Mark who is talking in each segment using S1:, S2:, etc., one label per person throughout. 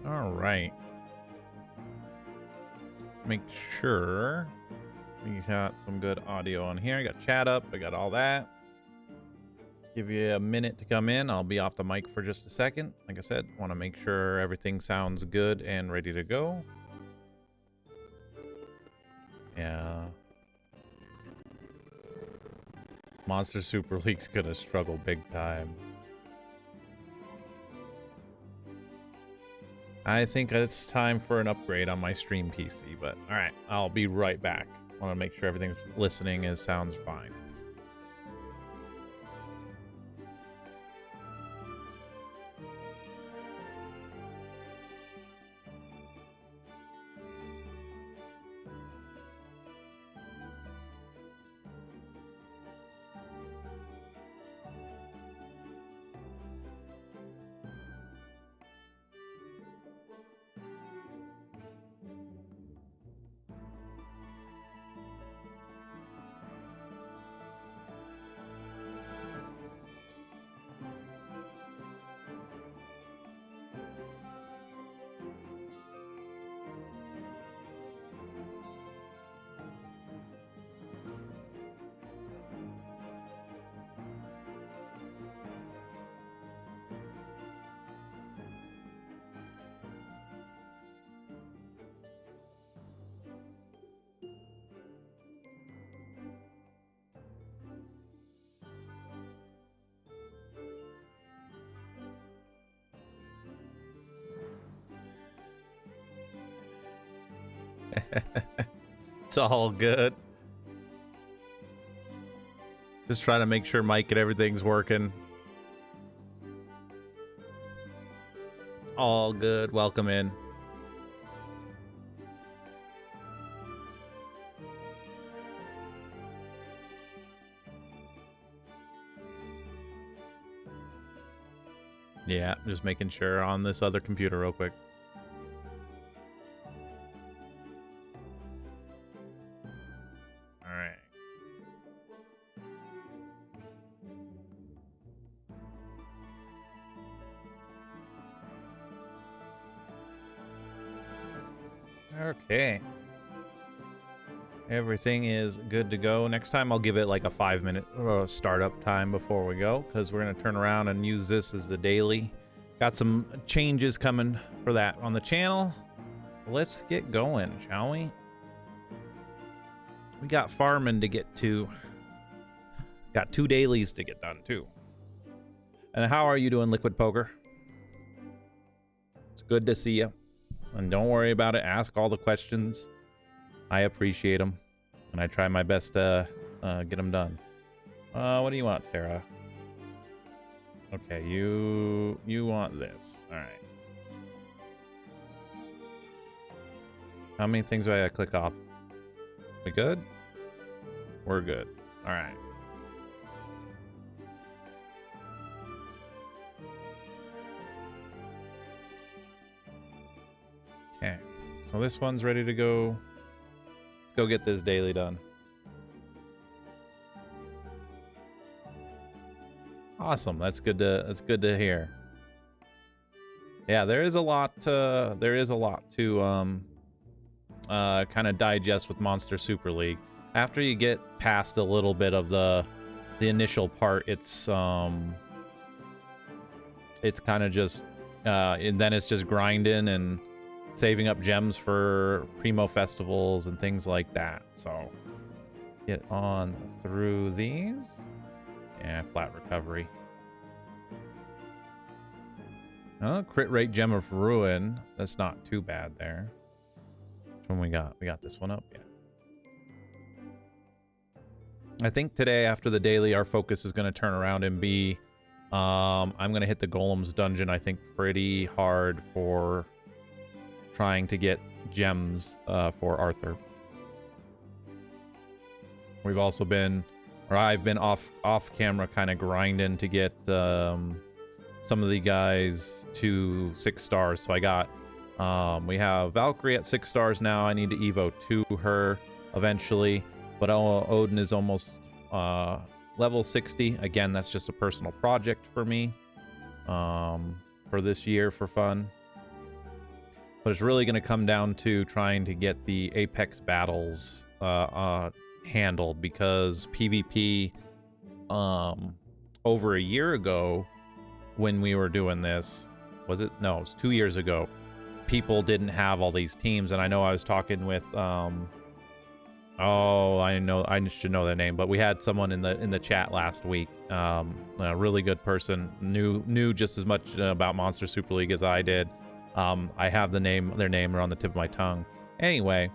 S1: All right. Make sure we got some good audio on here. I got chat up. I got all that. Give you a minute to come in. I'll be off the mic for just a second. Like I said, want to make sure everything sounds good and ready to go. Yeah. Monster Super League's gonna struggle big time. I think it's time for an upgrade on my stream PC, but all right, I'll be right back. Want to make sure everything's listening and sounds fine. It's all good. Just trying to make sure Mike and everything's working. It's all good. Welcome in. Yeah, just making sure on this other computer real quick. All right. Okay. Everything is good to go. Next time I'll give it like a 5-minute startup time before we go, because we're going to turn around and use this as the daily. Got some changes coming for that on the channel. Let's get going, shall we? We got farming to get to. Got 2 dailies to get done too. And how are you doing, Liquid Poker? It's good to see you. And don't worry about it. Ask all the questions. I appreciate them, and I try my best to get them done. What do you want, Sarah? Okay, you want this. All right. How many things do I gotta click off? We good? We're good. All right. Okay, so this one's ready to go. Go get this daily done. Awesome. That's good to hear. Yeah, there is a lot to kind of digest with Monster Super League. After you get past a little bit of the initial part, it's kind of just and then it's just grinding and saving up gems for primo festivals and things like that. So get on through these. Yeah, flat recovery. Oh, crit rate gem of ruin. That's not too bad there. Which one we got? We got this one up. Yeah. I think today after the daily, our focus is going to turn around and be I'm going to hit the Golem's dungeon, I think, pretty hard for trying to get gems for Arthur. We've also been, or I've been off camera kind of grinding to get some of the guys to 6 stars. So I got, we have Valkyrie at 6 stars now. I need to Evo 2 her eventually, but Odin is almost level 60. Again, that's just a personal project for me for this year for fun. But it's really going to come down to trying to get the Apex battles handled, because PvP over a year ago when we were doing this, was it? No, it was 2 years ago. People didn't have all these teams, and I know I was talking with oh, I should know their name, but we had someone in the chat last week, a really good person, knew just as much about Monster Super League as I did. I have their name on the tip of my tongue. Anyway,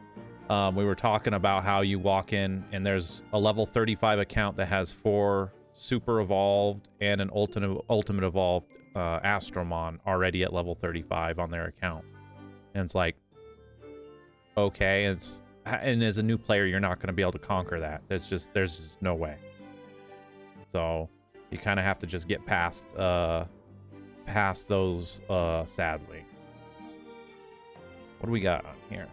S1: we were talking about how you walk in and there's a level 35 account that has 4 super evolved and an ultimate evolved Astromon already at level 35 on their account. And it's like, okay, and as a new player, you're not going to be able to conquer that. There's just no way. So you kind of have to just get past those, sadly. What do we got on here?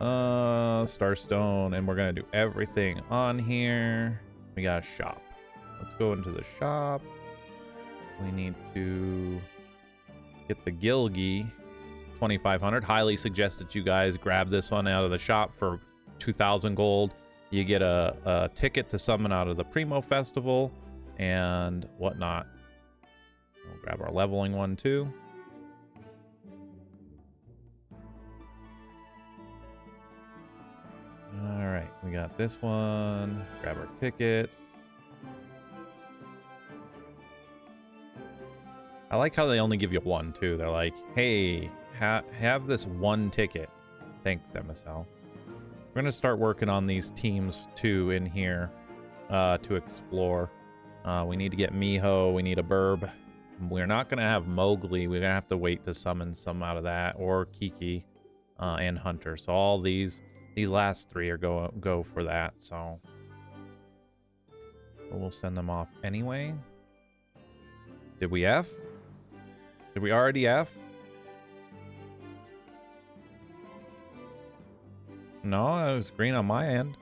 S1: Starstone, and we're gonna do everything on here. We got a shop. Let's go into the shop. We need to get the Gilgi 2500. Highly suggest that you guys grab this one out of the shop for 2,000 gold. You get a ticket to summon out of the Primo Festival and whatnot. We'll grab our leveling one too. All right, we got this one. Grab our ticket. I like how they only give you one too. They're like, hey, have this one ticket. Thanks, MSL. We're gonna start working on these teams too in here to explore. We need to get Miho. We need a Burb. We're not gonna have Mowgli. We're gonna have to wait to summon some out of that, or Kiki and Hunter. So all these last 3 are go for that. So we'll send them off anyway. Did we F? Did we already F? No, it was green on my end.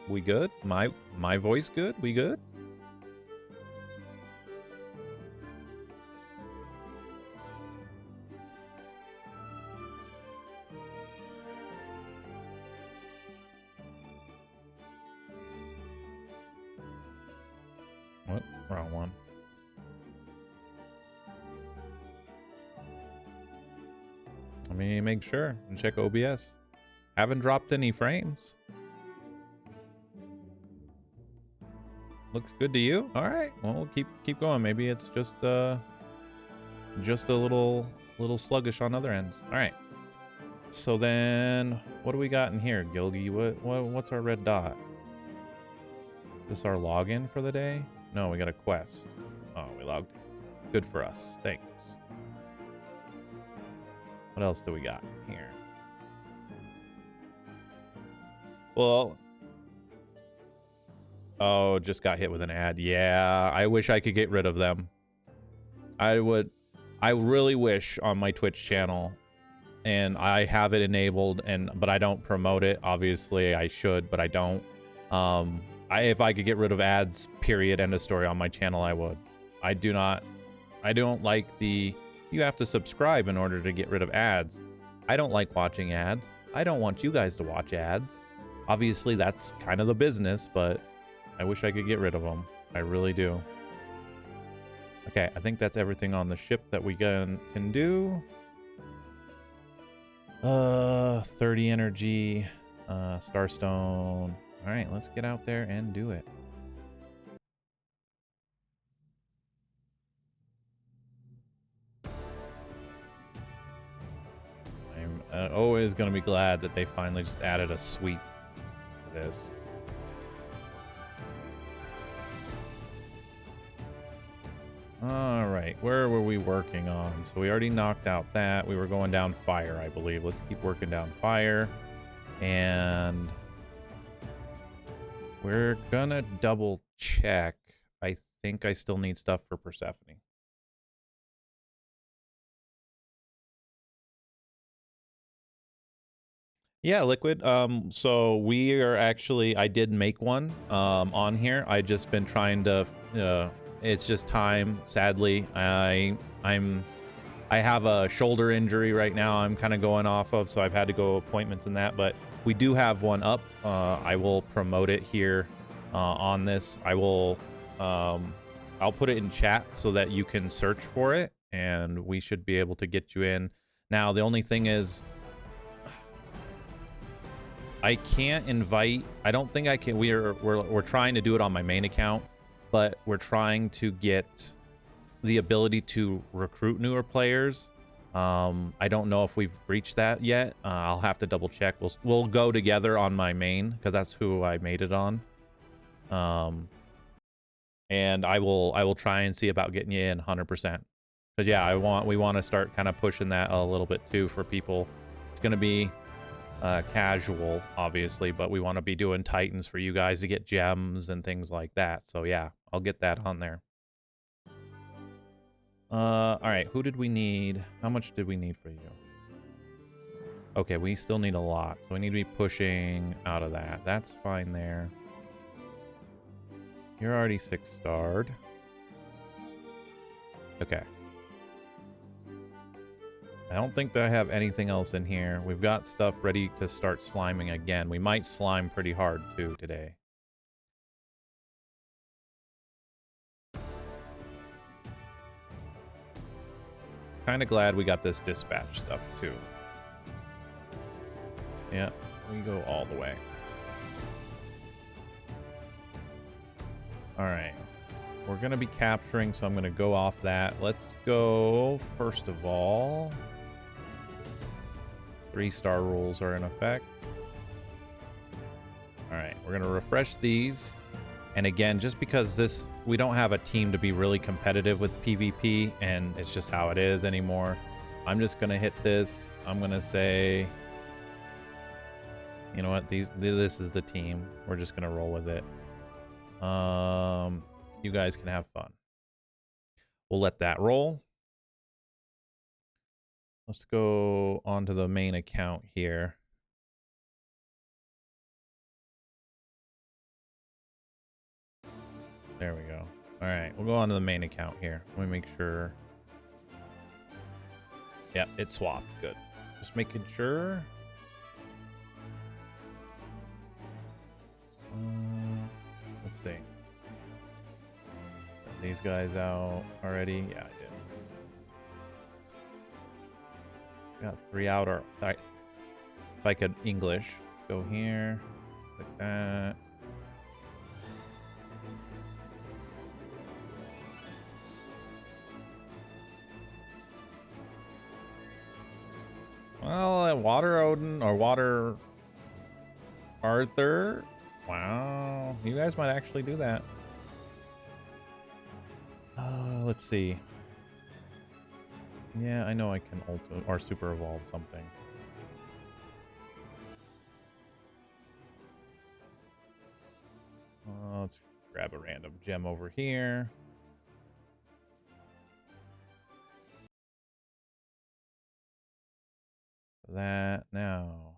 S1: We good? My voice good? We good? What? Wrong one. Let me make sure and check OBS. Haven't dropped any frames. Looks good to you? All right. Well, keep going. Maybe it's just a little sluggish on other ends. All right. So then, what do we got in here, Gilgi? What's our red dot? Is this our login for the day? No, we got a quest. Oh, we logged in. Good for us. Thanks. What else do we got here? Well, oh, just got hit with an ad. Yeah, I wish I could get rid of them. I really wish on my Twitch channel, and I have it enabled, but I don't promote it. Obviously, I should, but I don't. If I could get rid of ads, period, end of story, on my channel, I would. I don't like the, you have to subscribe in order to get rid of ads. I don't like watching ads. I don't want you guys to watch ads. Obviously, that's kind of the business, but I wish I could get rid of them. I really do. Okay, I think that's everything on the ship that we can do. 30 energy, Starstone. All right, let's get out there and do it. I'm always going to be glad that they finally just added a sweep to this. All right, where were we working on? So we already knocked out that. We were going down fire, I believe. Let's keep working down fire. And we're gonna double check. I think I still need stuff for Persephone. Yeah, Liquid. So we are actually, I did make one on here. I just been trying to it's just time, sadly. I'm I have a shoulder injury right now I'm kind of going off of, so I've had to go appointments and that, but we do have one up. I will promote it here on this. I'll put it in chat so that you can search for it, and we should be able to get you in. Now, the only thing is, I can't invite. I don't think I can. We're trying to do it on my main account, but we're trying to get the ability to recruit newer players. I don't know if we've reached that yet. I'll have to double check. We'll go together on my main because that's who I made it on. And I will try and see about getting you in 100%. But yeah, we want to start kind of pushing that a little bit too for people. It's going to be casual, obviously, but we want to be doing Titans for you guys to get gems and things like that. So yeah, I'll get that on there. All right, who did we need? How much did we need for you? Okay, we still need a lot, so we need to be pushing out of that. That's fine there. You're already 6-starred. Okay. I don't think that I have anything else in here. We've got stuff ready to start sliming again. We might slime pretty hard, too, today. Kind of glad we got this dispatch stuff, too. Yeah, we go all the way. All right. We're going to be capturing, so I'm going to go off that. Let's go, first of all. 3-star rules are in effect. All right, we're going to refresh these. And again, just because we don't have a team to be really competitive with PvP, and it's just how it is anymore, I'm just going to hit this. I'm going to say, you know what, this is the team. We're just going to roll with it. You guys can have fun. We'll let that roll. Let's go onto the main account here. There we go. All right, we'll go on to the main account here. Let me make sure. Yep, it swapped. Good. Just making sure. Let's see. Set these guys out already. Yeah, I did. Got 3 out, or if I could English. Let's go here. Like that. Well, Water Odin or Water Arthur. Wow, you guys might actually do that. Let's see. Yeah, I know I can ultimate or super evolve something. Let's grab a random gem over here. That now.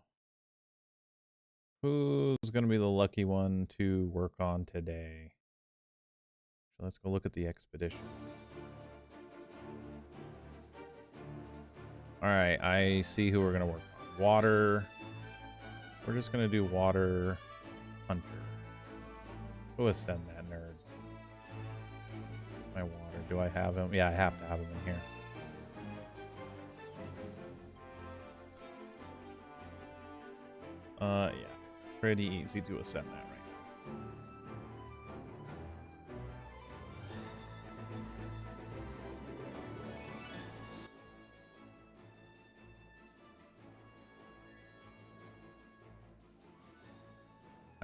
S1: Who's going to be the lucky one to work on today? So let's go look at the expeditions. All right, I see who we're going to work on. Water. We're just going to do Water Hunter. Go ascend that nerd. My water. Do I have him? Yeah, I have to have him in here. Yeah. Pretty easy to ascend that right now.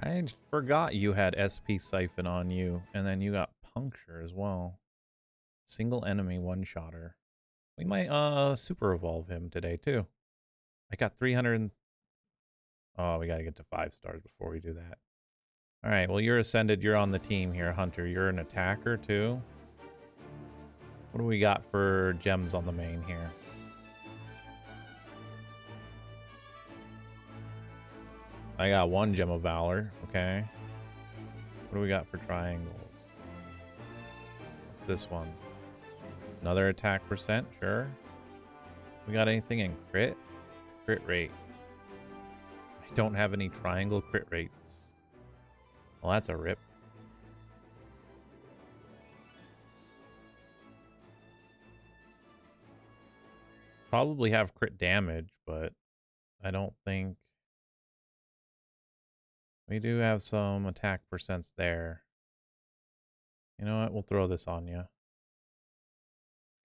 S1: I forgot you had SP Siphon on you, and then you got Puncture as well. Single enemy one-shotter. We might super evolve him today too. I got 300. Oh, we gotta get to 5 stars before we do that. All right, well, you're ascended. You're on the team here, Hunter. You're an attacker too. What do we got for gems on the main here? I got 1 gem of valor. Okay. What do we got for triangles? What's this one? Another attack percent, sure. We got anything in crit? Crit rate. I don't have any triangle crit rates. Well, that's a rip. Probably have crit damage, but I don't think... We do have some attack percents there. You know what? We'll throw this on you.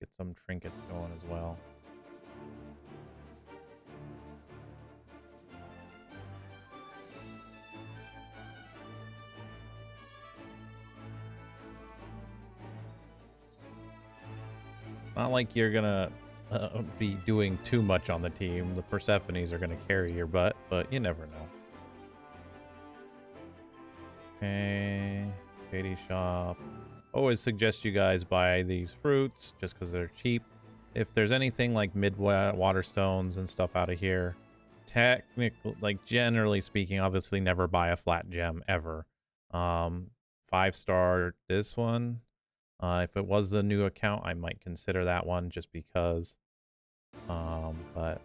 S1: Get some trinkets going as well. Not like you're gonna be doing too much on the team. The Persephones are gonna carry your butt, but you never know. Okay, Katie shop. Always suggest you guys buy these fruits just because they're cheap. If there's anything like mid-water stones and stuff out of here, technically, like generally speaking, obviously never buy a flat gem ever. 5-star this one. If it was a new account, I might consider that one just because. But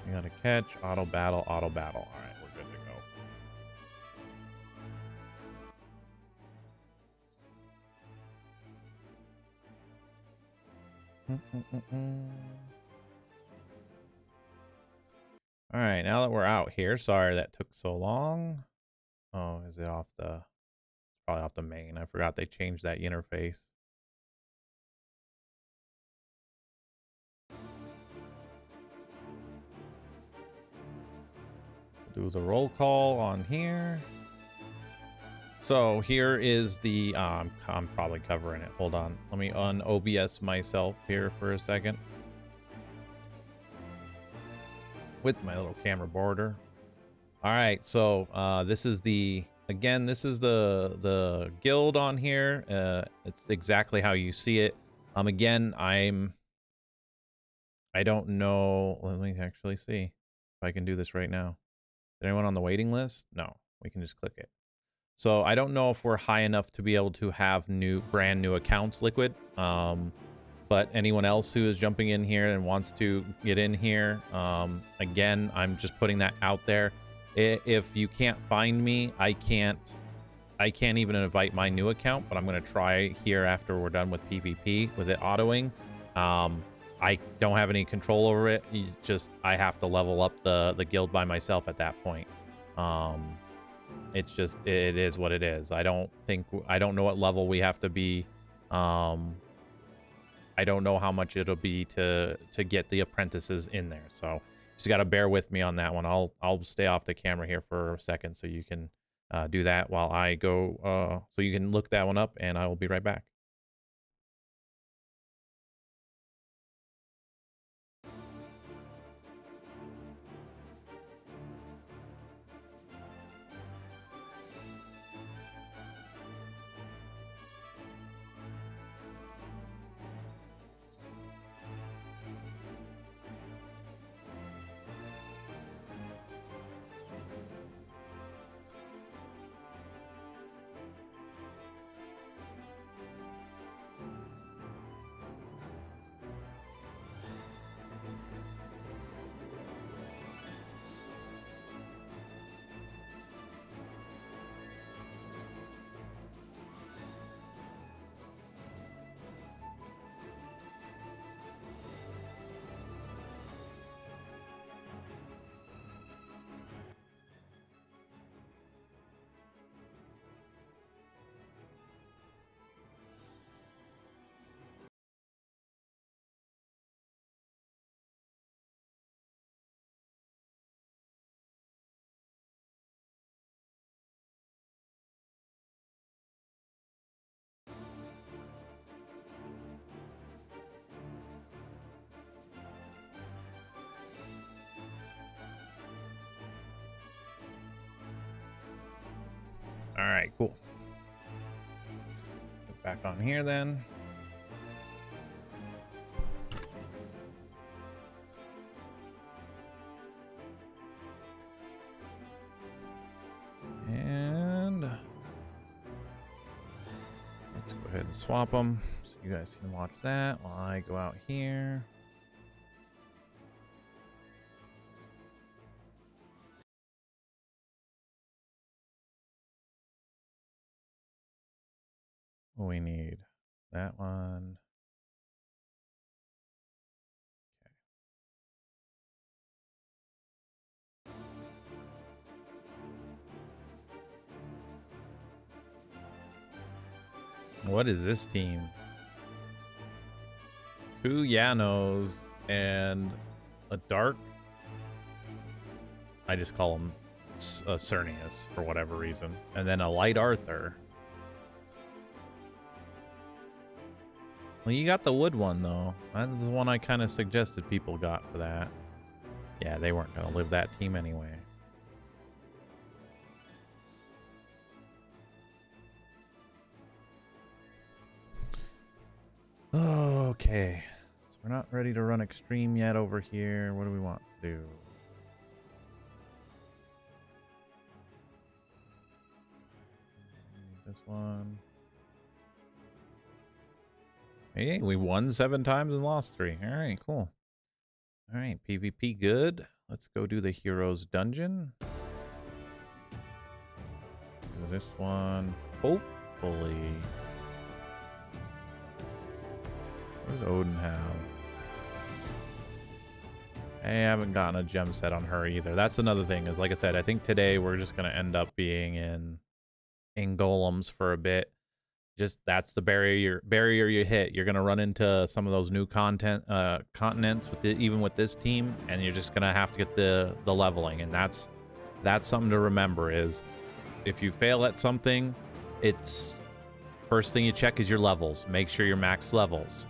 S1: you gotta catch, auto battle, auto battle. All right, we're good to go. All right, now that we're out here, sorry that took so long. Oh, is it off the... Probably off the main. I forgot they changed that interface. Do the roll call on here. So here is the... I'm probably covering it. Hold on. Let me un-OBS myself here for a second. With my little camera border. All right, so this is the... Again, this is the guild on here. It's exactly how you see it. Again, I don't know. Let me actually see if I can do this right now. Is anyone on the waiting list? No, we can just click it. So I don't know if we're high enough to be able to have brand new accounts liquid. But anyone else who is jumping in here and wants to get in here, again, I'm just putting that out there. If you can't find me, I can't even invite my new account, but I'm going to try here after we're done with PvP with it autoing. I don't have any control over it. I have to level up the guild by myself at that point. It's just, it is what it is. I don't know what level we have to be. I don't know how much it'll be to get the apprentices in there. So just got to bear with me on that one. I'll stay off the camera here for a second so you can do that while I go, so you can look that one up, and I will be right back. All right, cool. Get back on here then. And let's go ahead and swap them. You guys can watch that while I go out here. What we need? That one. What is this team? 2 Yanos and a dark. I just call him Cernius for whatever reason. And then a light Arthur. Well, you got the wood one, though. That's the one I kind of suggested people got for that. Yeah, they weren't going to live that team anyway. Okay. So we're not ready to run extreme yet over here. What do we want to do? This one. Hey, we won 7 times and lost 3. All right, cool. All right, PvP good. Let's go do the Heroes Dungeon. Do this one. Hopefully. What does Odin have? I haven't gotten a gem set on her either. That's another thing, is like I said, I think today we're just going to end up being in golems for a bit. Just that's the barrier you hit. You're going to run into some of those new continents with even with this team, and you're just going to have to get the leveling, and that's something to remember. Is if you fail at something, it's first thing you check is your levels. Make sure you're max levels.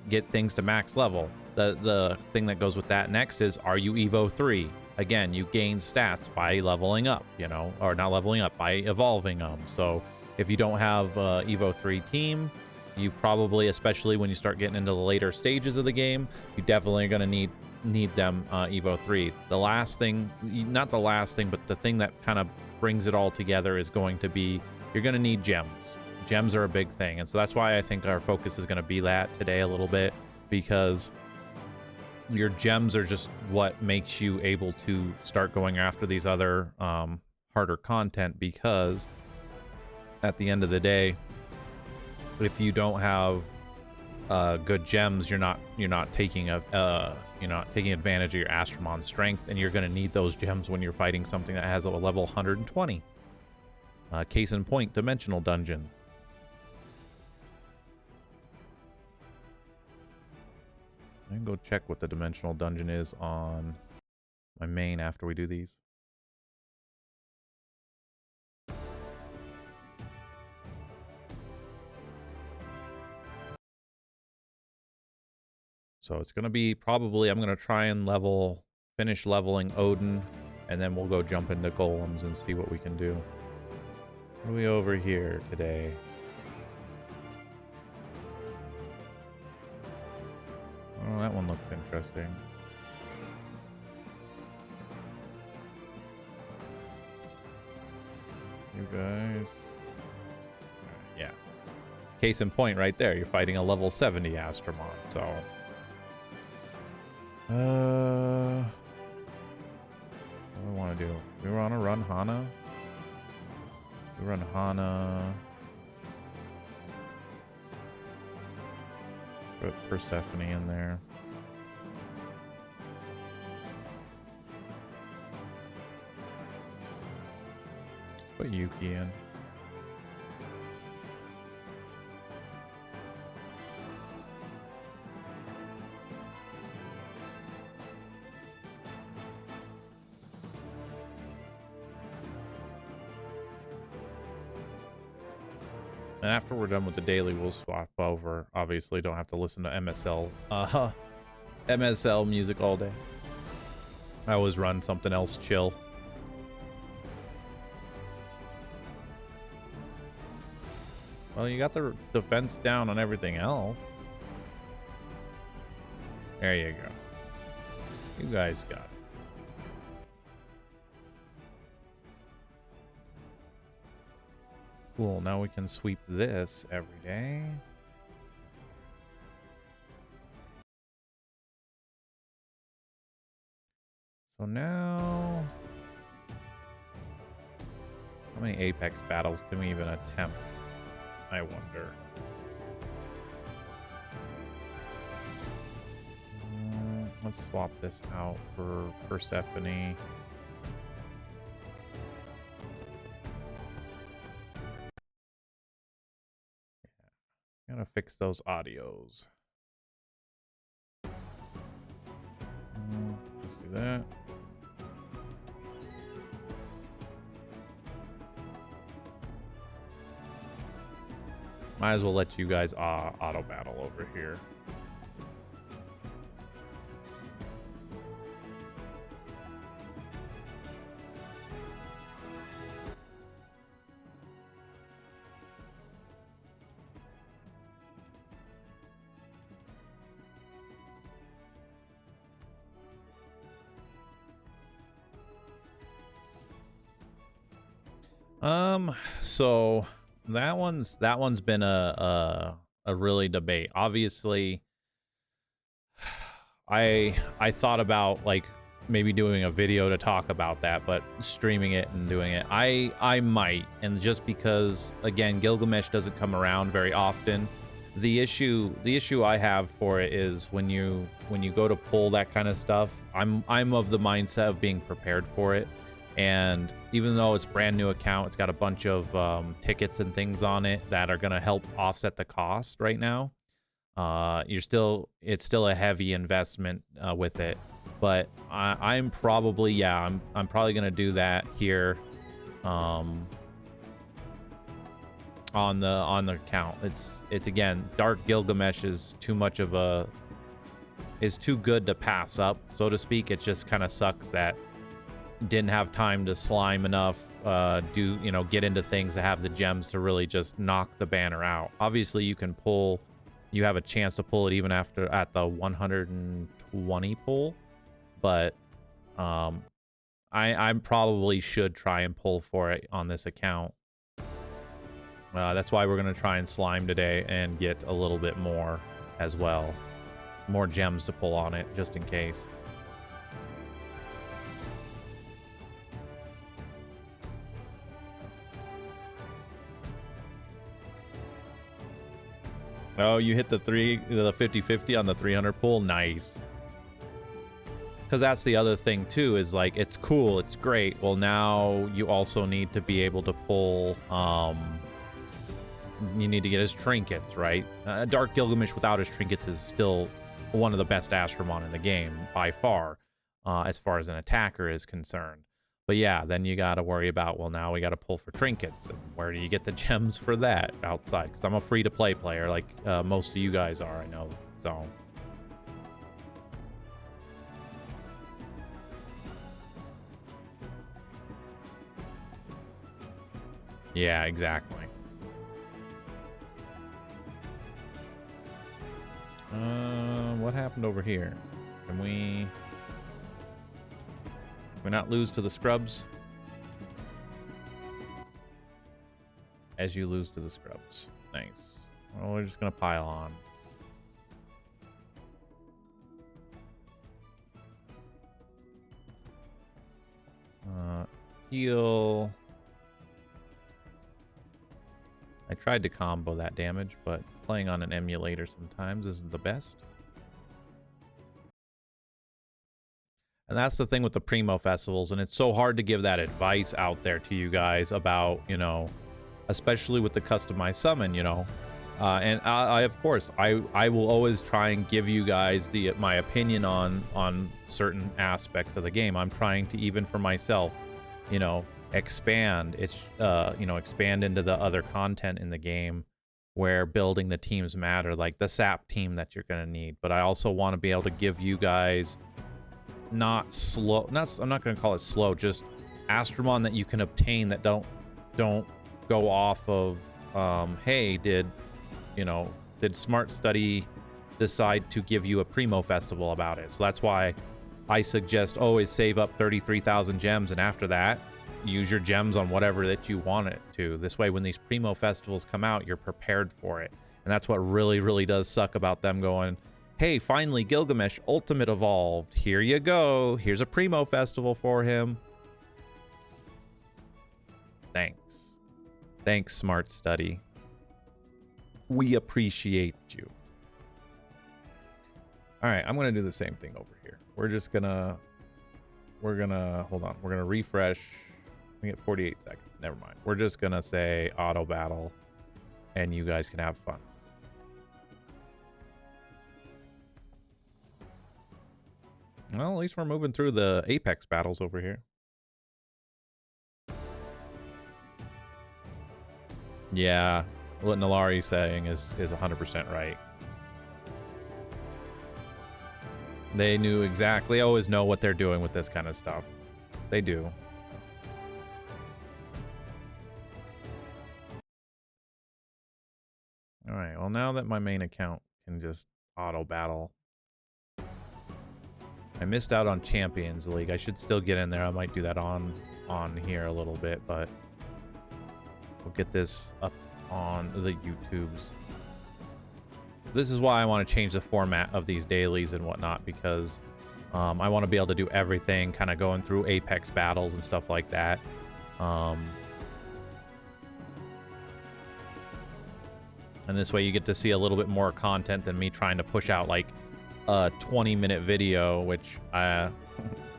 S1: Get things to max level. The thing that goes with that next is, are you Evo 3? Again, you gain stats by leveling up, you know, or not leveling up, by evolving them. So if you don't have Evo 3 team, you probably, especially when you start getting into the later stages of the game, you definitely are going to need them Evo 3. The last thing, not the last thing, but the thing that kind of brings it all together is going to be, you're going to need gems. Gems are a big thing, and so that's why I think our focus is going to be that today a little bit, because your gems are just what makes you able to start going after these other harder content, because at the end of the day, if you don't have good gems, you're not taking advantage of your Astromon strength, and you're going to need those gems when you're fighting something that has a level 120. Case in point, Dimensional Dungeon. I can go check what the Dimensional Dungeon is on my main after we do these. So it's going to be probably, I'm going to try and finish leveling Odin, and then we'll go jump into golems and see what we can do. What are we over here today? Oh, that one looks interesting. You guys. Yeah. Case in point right there. You're fighting a level 70 Astromon, so. What do we want to do? We want to run Hana? We run Hana. Put Persephone in there. Put Yuki in. And after we're done with the daily, we'll swap over. Obviously, don't have to listen to MSL music all day. I always run something else chill. Well, you got the defense down on everything else. There you go. You guys got it. Cool, now we can sweep this every day. now, how many Apex battles can we even attempt? I wonder. Let's swap this out for Persephone. Gotta fix those audios. Let's do that. Might as well let you guys auto battle over here. So that one's been a really debate. Obviously, I thought about like maybe doing a video to talk about that, but streaming it and doing it, I might. And just because again, Gilgamesh doesn't come around very often. The issue I have for it is when you go to pull that kind of stuff, I'm of the mindset of being prepared for it. And even though it's brand new account, it's got a bunch of tickets and things on it that are going to help offset the cost right now. It's still a heavy investment with it, but I'm probably I'm probably going to do that here on the account. It's again, Dark Gilgamesh is too much of is too good to pass up, so to speak. It just kind of sucks that didn't have time to slime enough, get into things that have the gems to really just knock the banner out. Obviously you have a chance to pull it even after at the 120 pull, but I probably should try and pull for it on this account. That's why we're gonna try and slime today and get a little bit more as well, more gems to pull on it just in case. Oh, you hit the 50-50 on the 300 pull. Nice. Because that's the other thing too, is like, it's cool, it's great. Well, now you also need to be able to pull, you need to get his trinkets, right? Dark Gilgamesh without his trinkets is still one of the best Astromon in the game by far, as far as an attacker is concerned. But yeah, then you got to worry about, well, now we got to pull for trinkets. And where do you get the gems for that outside? Because I'm a free-to-play player, like most of you guys are, I know. So yeah, exactly. What happened over here? Can we not lose to the scrubs? As you lose to the scrubs. Nice. Well, we're just gonna pile on. Heal. I tried to combo that damage, but playing on an emulator sometimes isn't the best. And that's the thing with the Primo festivals, and it's so hard to give that advice out there to you guys about, especially with the customized summon, and I of course, I will always try and give you guys my opinion on certain aspects of the game. I'm trying to, even for myself, expand expand into the other content in the game where building the teams matter, like the sap team that you're going to need. But I also want to be able to give you guys I'm not going to call it slow, just Astromon that you can obtain that don't go off of hey, did Smart Study decide to give you a Primo festival about it? So that's why I suggest always save up 33,000 gems, and after that use your gems on whatever that you want it to. This way when these Primo festivals come out, you're prepared for it. And that's what really does suck about them going, Hey, finally, Gilgamesh Ultimate evolved. Here you go. Here's a Primo Festival for him. Thanks. Thanks, Smart Study. We appreciate you. All right, I'm going to do the same thing over here. We're going to, hold on. We're going to refresh. We get 48 seconds. Never mind. We're just going to say auto battle and you guys can have fun. Well, at least we're moving through the Apex battles over here. Yeah, what Nalari's saying is 100% right. They knew exactly. They always know what they're doing with this kind of stuff. They do. All right, well, now that my main account can just auto battle. I missed out on Champions League. I should still get in there. I might do that on here a little bit, but we'll get this up on the YouTubes. This is why I want to change the format of these dailies and whatnot, because I want to be able to do everything, kind of going through Apex battles and stuff like that. And this way you get to see a little bit more content than me trying to push out like a 20-minute video, which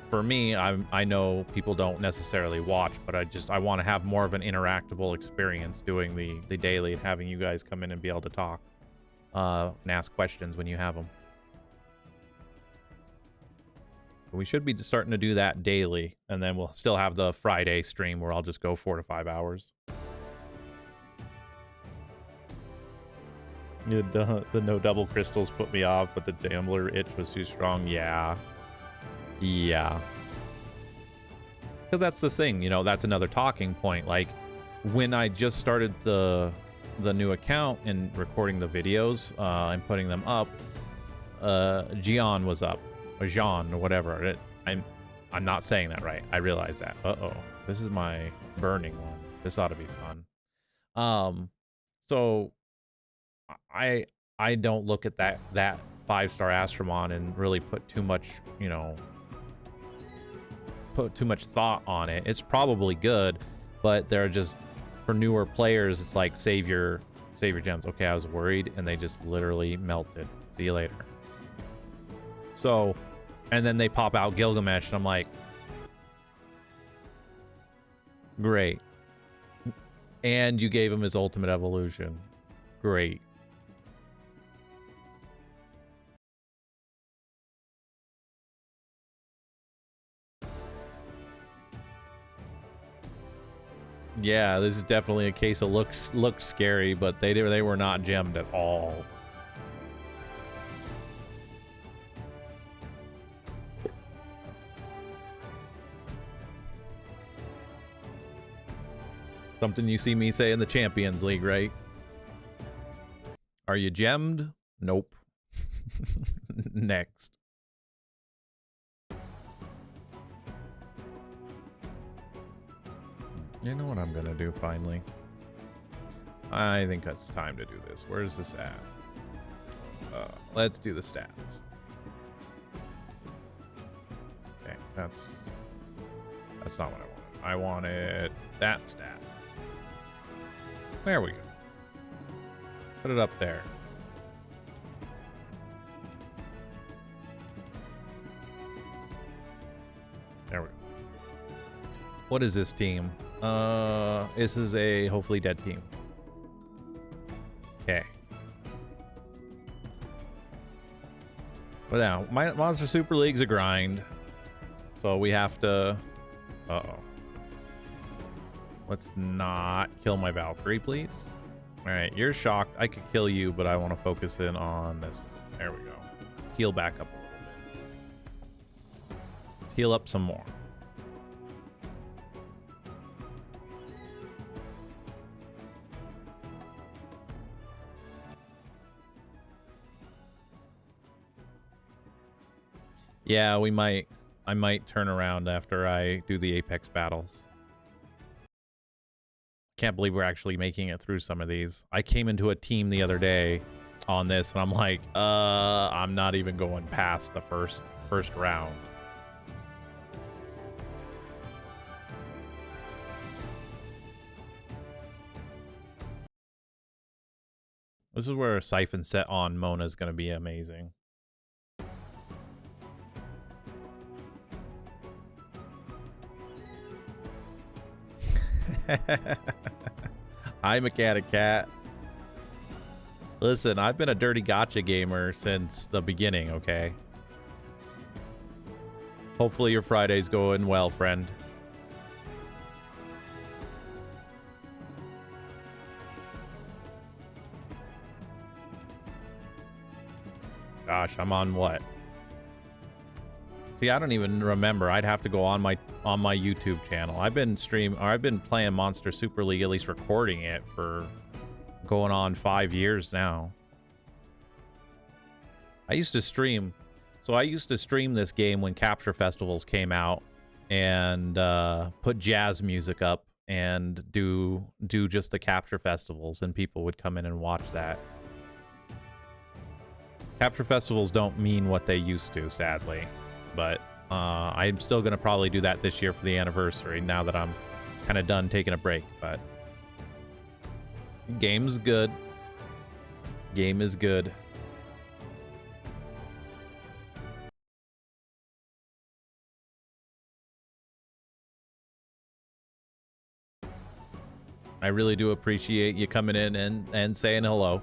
S1: for me, I know people don't necessarily watch, but I want to have more of an interactable experience doing the daily and having you guys come in and be able to talk and ask questions when you have them. We should be starting to do that daily, and then we'll still have the Friday stream where I'll just go 4 to 5 hours. The no double crystals put me off, but the Jambler itch was too strong. Yeah. Yeah. Because that's the thing, you know, that's another talking point. Like, when I just started the new account and recording the videos and putting them up, Gian was up. Or Jean, or whatever. I'm not saying that right. I realize that. Uh-oh. This is my burning one. This ought to be fun. So I don't look at that 5-star Astromon and really put too much, you know, thought on it. It's probably good, but they're just, for newer players, it's like save your gems. Okay, I was worried and they just literally melted. See you later. So, and then they pop out Gilgamesh and I'm like, great. And you gave him his ultimate evolution. Great. Yeah, this is definitely a case of looks scary, but they were not gemmed at all. Something you see me say in the Champions League, right? Are you gemmed? Nope. Next. You know what I'm gonna do finally? I think it's time to do this. Where's this at? Let's do the stats. Okay, that's not what I wanted. I wanted that stat. There we go. Put it up there. There we go. What is this team? This is a hopefully dead team. Okay. But now, my Monster Super League's a grind. So we have to... Uh-oh. Let's not kill my Valkyrie, please. Alright, you're shocked. I could kill you, but I want to focus in on this. There we go. Heal back up a little bit. Heal up some more. Yeah, I might turn around after I do the Apex battles. Can't believe we're actually making it through some of these. I came into a team the other day on this, and I'm like, I'm not even going past the first round. This is where a siphon set on Mona is going to be amazing. I'm a cat. Listen, I've been a dirty gotcha gamer since the beginning, okay? Hopefully your Friday's going well, friend. Gosh, I'm on what? See, I don't even remember. I'd have to go on my YouTube channel. I've been playing Monster Super League, at least recording it, for going on 5 years now. I used to stream this game when Capture Festivals came out, and put jazz music up and do just the Capture Festivals, and people would come in and watch that. Capture Festivals don't mean what they used to, sadly, but I'm still gonna probably do that this year for the anniversary, now that I'm kind of done taking a break. But game's good. Game is good. I really do appreciate you coming in and saying hello.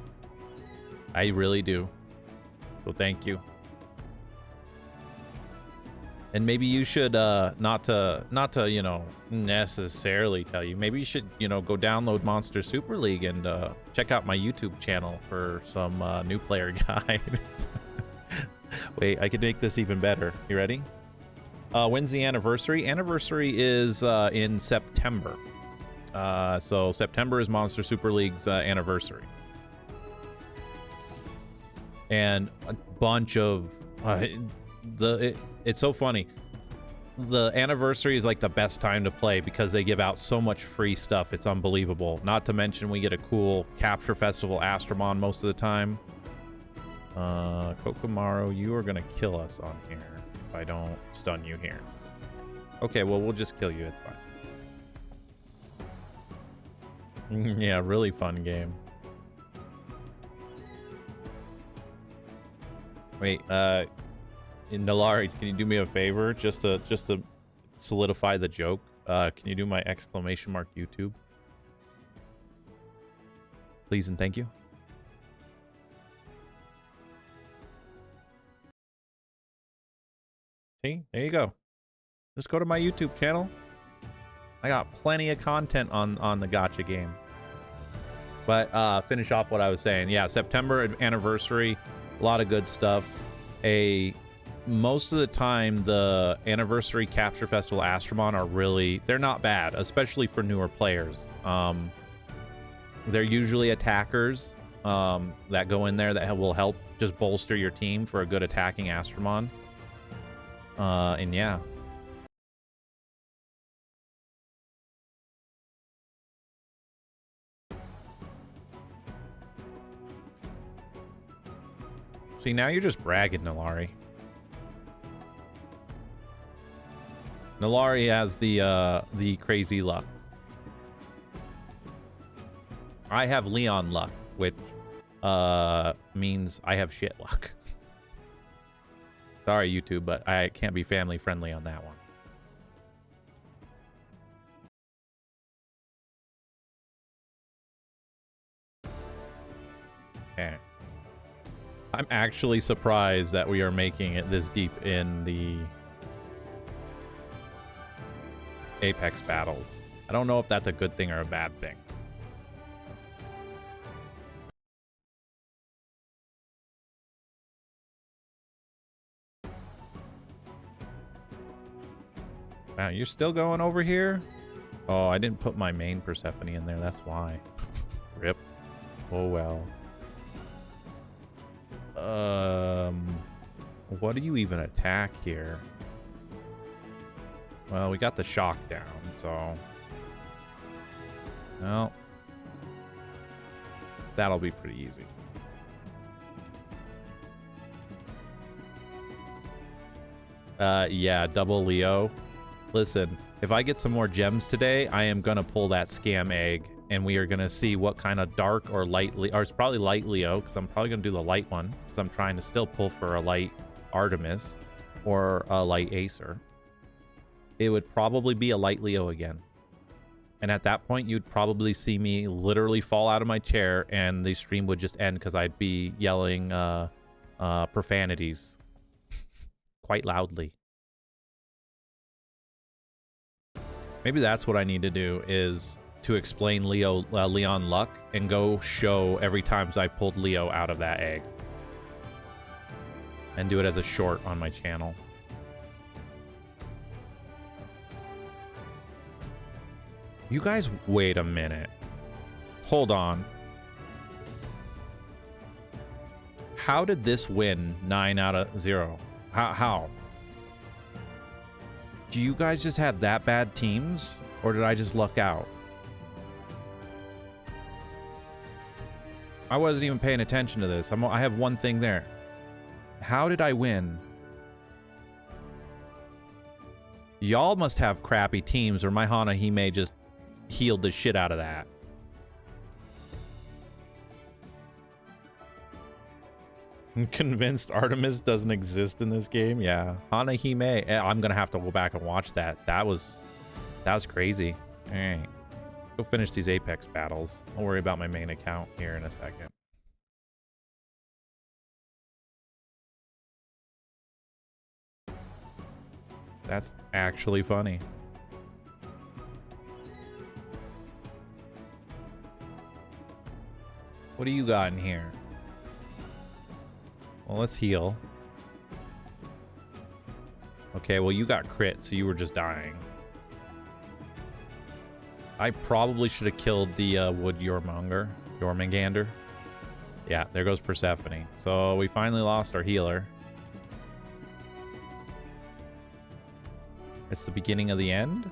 S1: I really do. So thank you. And maybe you should not to you know, necessarily tell you, maybe you should, you know, go download Monster Super League and check out my YouTube channel for some new player guides. Wait, I could make this even better. You ready? When's the anniversary? Anniversary is in September. So September is Monster Super League's anniversary. And a bunch of it's so funny. The anniversary is like the best time to play because they give out so much free stuff. It's unbelievable. Not to mention we get a cool Capture Festival Astromon most of the time. Kokomaru, you are gonna kill us on here if I don't stun you here. Okay, well, we'll just kill you. It's fine. Yeah, really fun game. Wait, Nalari, can you do me a favor just to solidify the joke? Can you do my exclamation mark YouTube? Please and thank you. See, there you go. Just go to my YouTube channel. I got plenty of content on the gotcha game. But finish off what I was saying. Yeah, September anniversary, a lot of good stuff. Most of the time, the anniversary Capture Festival Astromon are really, they're not bad, especially for newer players. They're usually attackers that go in there that will help just bolster your team for a good attacking Astromon. And yeah. See, now you're just bragging, Nalari. Nalari has the crazy luck. I have Leon luck, which means I have shit luck. Sorry, YouTube, but I can't be family friendly on that one. Okay. I'm actually surprised that we are making it this deep in the Apex battles. I don't know if that's a good thing or a bad thing. Wow, you're still going over here? Oh, I didn't put my main Persephone in there, that's why. Rip. Oh well. What do you even attack here? Well, we got the shock down, so... Well... That'll be pretty easy. Yeah, double Leo. Listen, if I get some more gems today, I am gonna pull that scam egg, and we are gonna see what kind of dark or light Leo, or it's probably light Leo, because I'm probably gonna do the light one, because I'm trying to still pull for a light Artemis or a light Acer. It would probably be a light Leo again. And at that point, you'd probably see me literally fall out of my chair, and the stream would just end because I'd be yelling profanities quite loudly. Maybe that's what I need to do, is to explain Leon luck and go show every time I pulled Leo out of that egg. And do it as a short on my channel. You guys, wait a minute. Hold on. How did this win 9 out of 0? How? Do you guys just have that bad teams? Or did I just luck out? I wasn't even paying attention to this. I have one thing there. How did I win? Y'all must have crappy teams, or my Hanahime just healed the shit out of that. I'm convinced Artemis doesn't exist in this game. Yeah, Hanahime. I'm gonna have to go back and watch that. That was crazy. All right, go finish these Apex battles. I'll worry about my main account here in a second. That's actually funny. What do you got in here? Well, let's heal. Okay, well, you got crit, so you were just dying. I probably should have killed the wood Jormungandr. Yeah, there goes Persephone. So we finally lost our healer. It's the beginning of the end?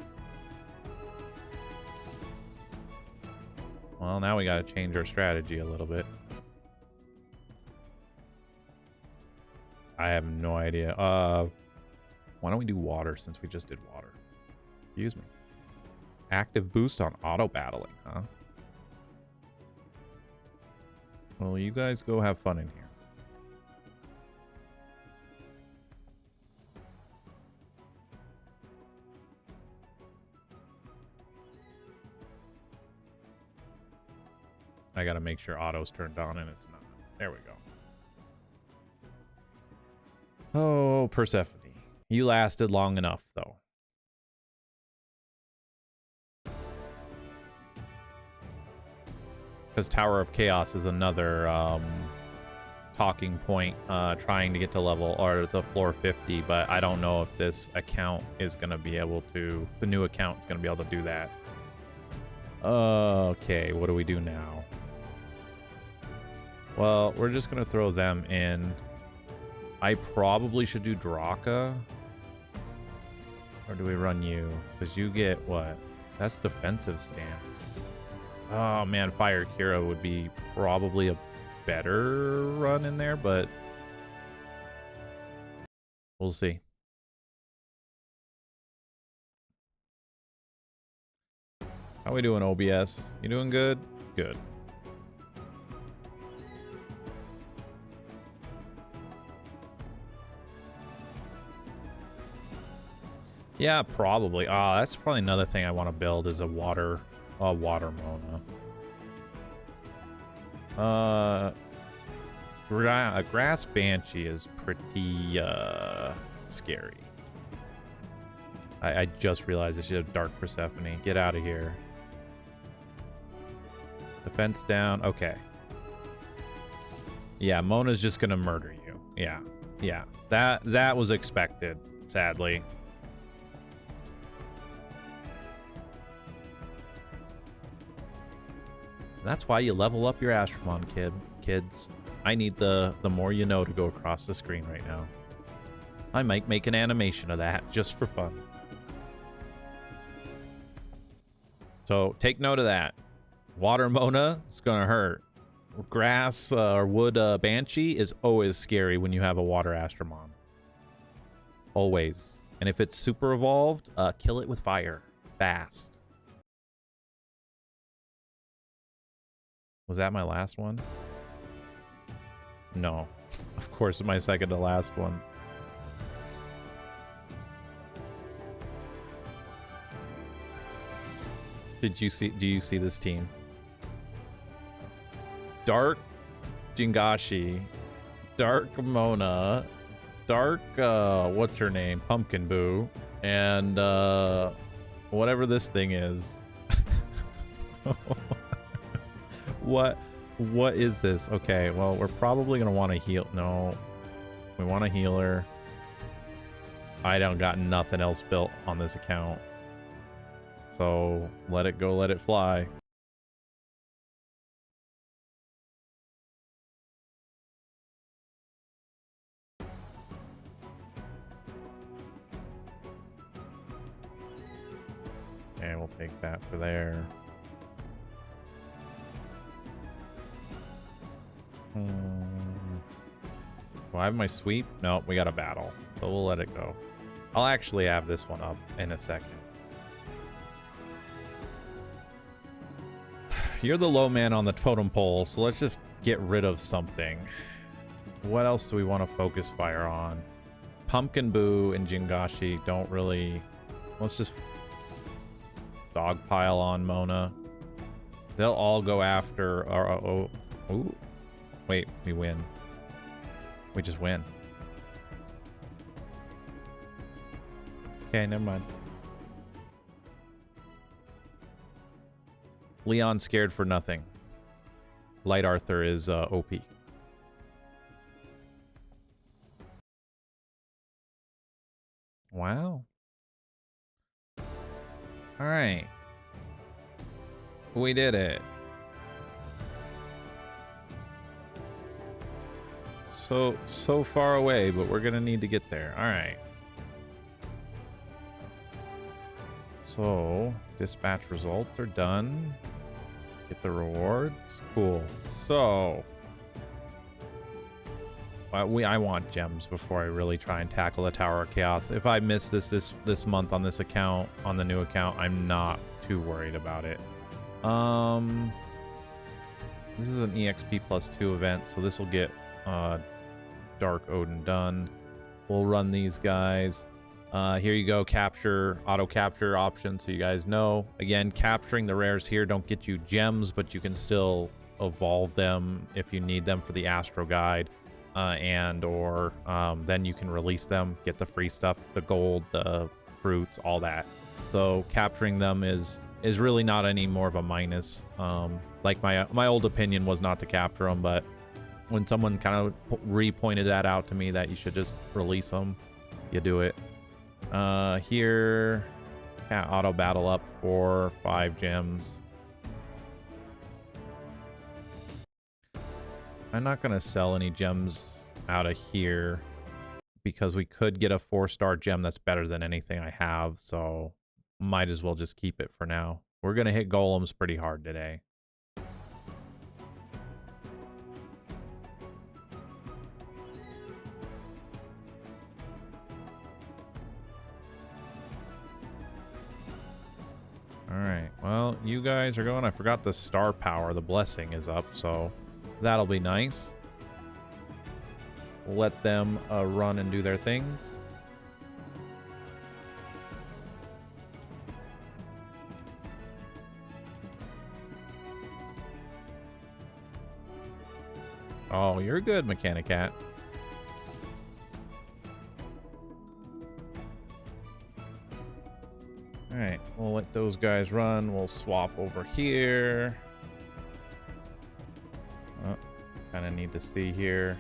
S1: Well, now we gotta change our strategy a little bit. I have no idea. Why don't we do water since we just did water? Excuse me. Active boost on auto battling, huh? Well, you guys go have fun in here. I gotta make sure auto's turned on, and it's not. There we go. Oh, Persephone. You lasted long enough, though. Because Tower of Chaos is another talking point, trying to get to level, or it's a floor 50, but I don't know if this account is going to be able to, the new account is going to be able to do that. Okay, what do we do now? Well, we're just going to throw them in. I probably should do Draka. Or do we run you? Because you get what? That's defensive stance. Oh man, Fire Kira would be probably a better run in there, but we'll see. How we doing, OBS? You doing good? Good. Yeah, probably. That's probably another thing I want to build is a water Mona. A grass banshee is pretty scary. I just realized I should have dark Persephone. Get out of here. Defense down. Okay. Yeah, Mona's just gonna murder you. Yeah. Yeah. That was expected, sadly. That's why you level up your Astromon, kids. I need the more you know to go across the screen right now. I might make an animation of that just for fun. So take note of that. Water Mona is gonna hurt. Grass or wood Banshee is always scary when you have a water Astromon. Always. And if it's super evolved, kill it with fire. Fast. Was that my last one? No. Of course, my second to last one. Do you see this team? Dark Jingashi, Dark Mona, Dark what's her name? Pumpkin Boo, and whatever this thing is. What is this? Okay, well, we're probably gonna want to heal. No, we want a healer. I don't got nothing else built on this account, so let it go, let it fly. Okay, we'll take that for there. Do I have my sweep? No, we got a battle, so we'll let it go. I'll actually have this one up in a second. You're the low man on the totem pole, so let's just get rid of something. What else do we want to focus fire on? Pumpkin Boo and Jingashi don't really... Let's just dogpile on Mona. They'll all go after... Ooh. Wait, we win. We just win. Okay, never mind. Leon scared for nothing. Light Arthur is OP. Wow. All right. We did it. So far away, but we're gonna need to get there. All right. So, dispatch results are done. Get the rewards. Cool. So, I want gems before I really try and tackle the Tower of Chaos. If I miss this month on this account, on the new account, I'm not too worried about it. This is an EXP +2 event, so this will get Dark Odin done. We'll run these guys. Here you go, auto capture option, so you guys know. Again, capturing the rares here don't get you gems, but you can still evolve them if you need them for the Astro Guide, or then you can release them, get the free stuff, the gold, the fruits, all that. So capturing them is really not any more of a minus. Like my old opinion was not to capture them, but when someone kind of re-pointed that out to me that you should just release them, you do it. Here, yeah, auto battle up for 5 gems. I'm not gonna sell any gems out of here because we could get a 4-star gem that's better than anything I have, so might as well just keep it for now. We're gonna hit golems pretty hard today. Alright, well, you guys are going. I forgot the star power. The blessing is up, so that'll be nice. Let them run and do their things. Oh, you're good, Mechanicat. Alright, we'll let those guys run. We'll swap over here. Oh, kind of need to see here.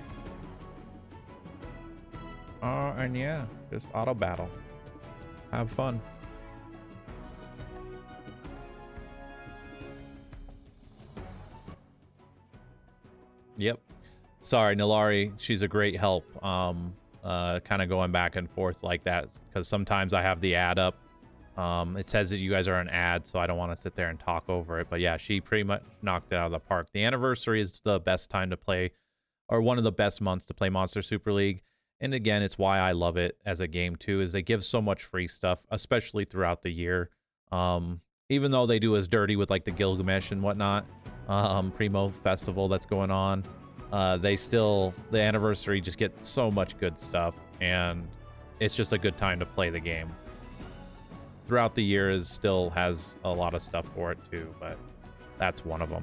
S1: And yeah, just auto battle. Have fun. Yep. Sorry, Nilari. She's a great help. Kind of going back and forth like that because sometimes I have the ad up. It says that you guys are an ad, so I don't want to sit there and talk over it. But yeah, she pretty much knocked it out of the park. The anniversary is the best time to play, or one of the best months to play Monster Super League. And again, it's why I love it as a game too, is they give so much free stuff, especially throughout the year. Even though they do us dirty with like the Gilgamesh and whatnot, Primo Festival that's going on, they still, the anniversary just get so much good stuff, and it's just a good time to play the game. Throughout the year is still has a lot of stuff for it too, but that's one of them.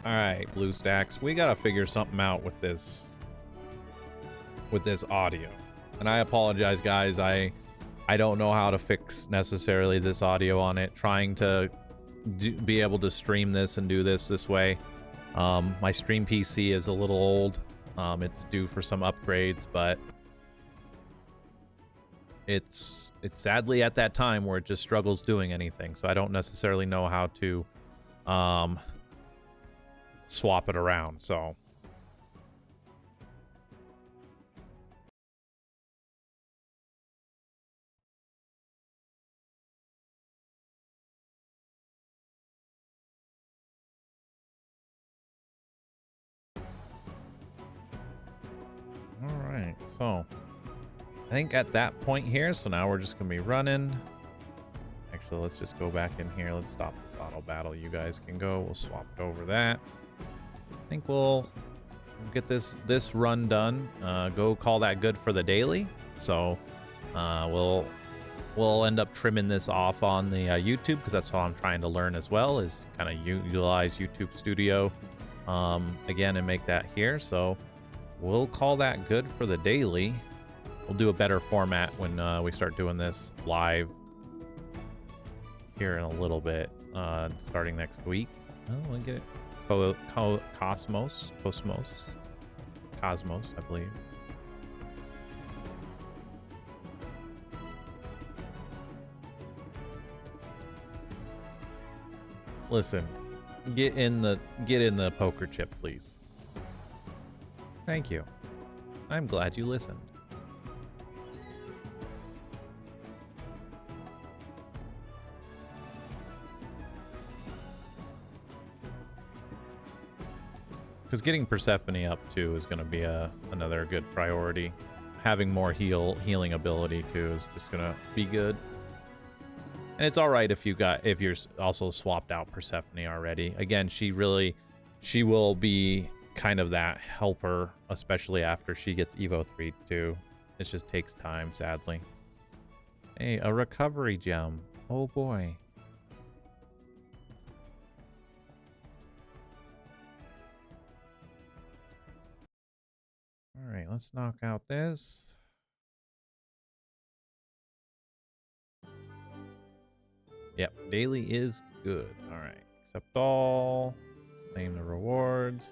S1: All right, BlueStacks, we gotta figure something out with this audio. And I apologize, guys. I don't know how to fix necessarily this audio on it. Trying to be able to stream this and do this way. My stream PC is a little old. It's due for some upgrades, but it's sadly at that time where it just struggles doing anything. So I don't necessarily know how to swap it around. So all right, so I think at that point here, so now we're just gonna be running. Actually, let's just go back in here. Let's stop this auto battle. You guys can go. We'll swap it over that. I think we'll get this run done. Go call that good for the daily. So we'll end up trimming this off on the YouTube, because that's what I'm trying to learn as well, is kind of utilize YouTube Studio again and make that here. So we'll call that good for the daily. We'll do a better format when we start doing this live here in a little bit, starting next week. Oh, we'll get it. Cosmos, I believe. Listen, get in the poker chip, please. Thank you. I'm glad you listened. Because getting Persephone up too is going to be another good priority. Having more healing ability too is just going to be good. And it's all right if you're also swapped out Persephone already. Again, she will be kind of that helper, especially after she gets Evo 3 too. It just takes time, sadly. Hey, a recovery gem. Oh boy. All right, let's knock out this. Yep, daily is good. All right, accept all. Claim the rewards.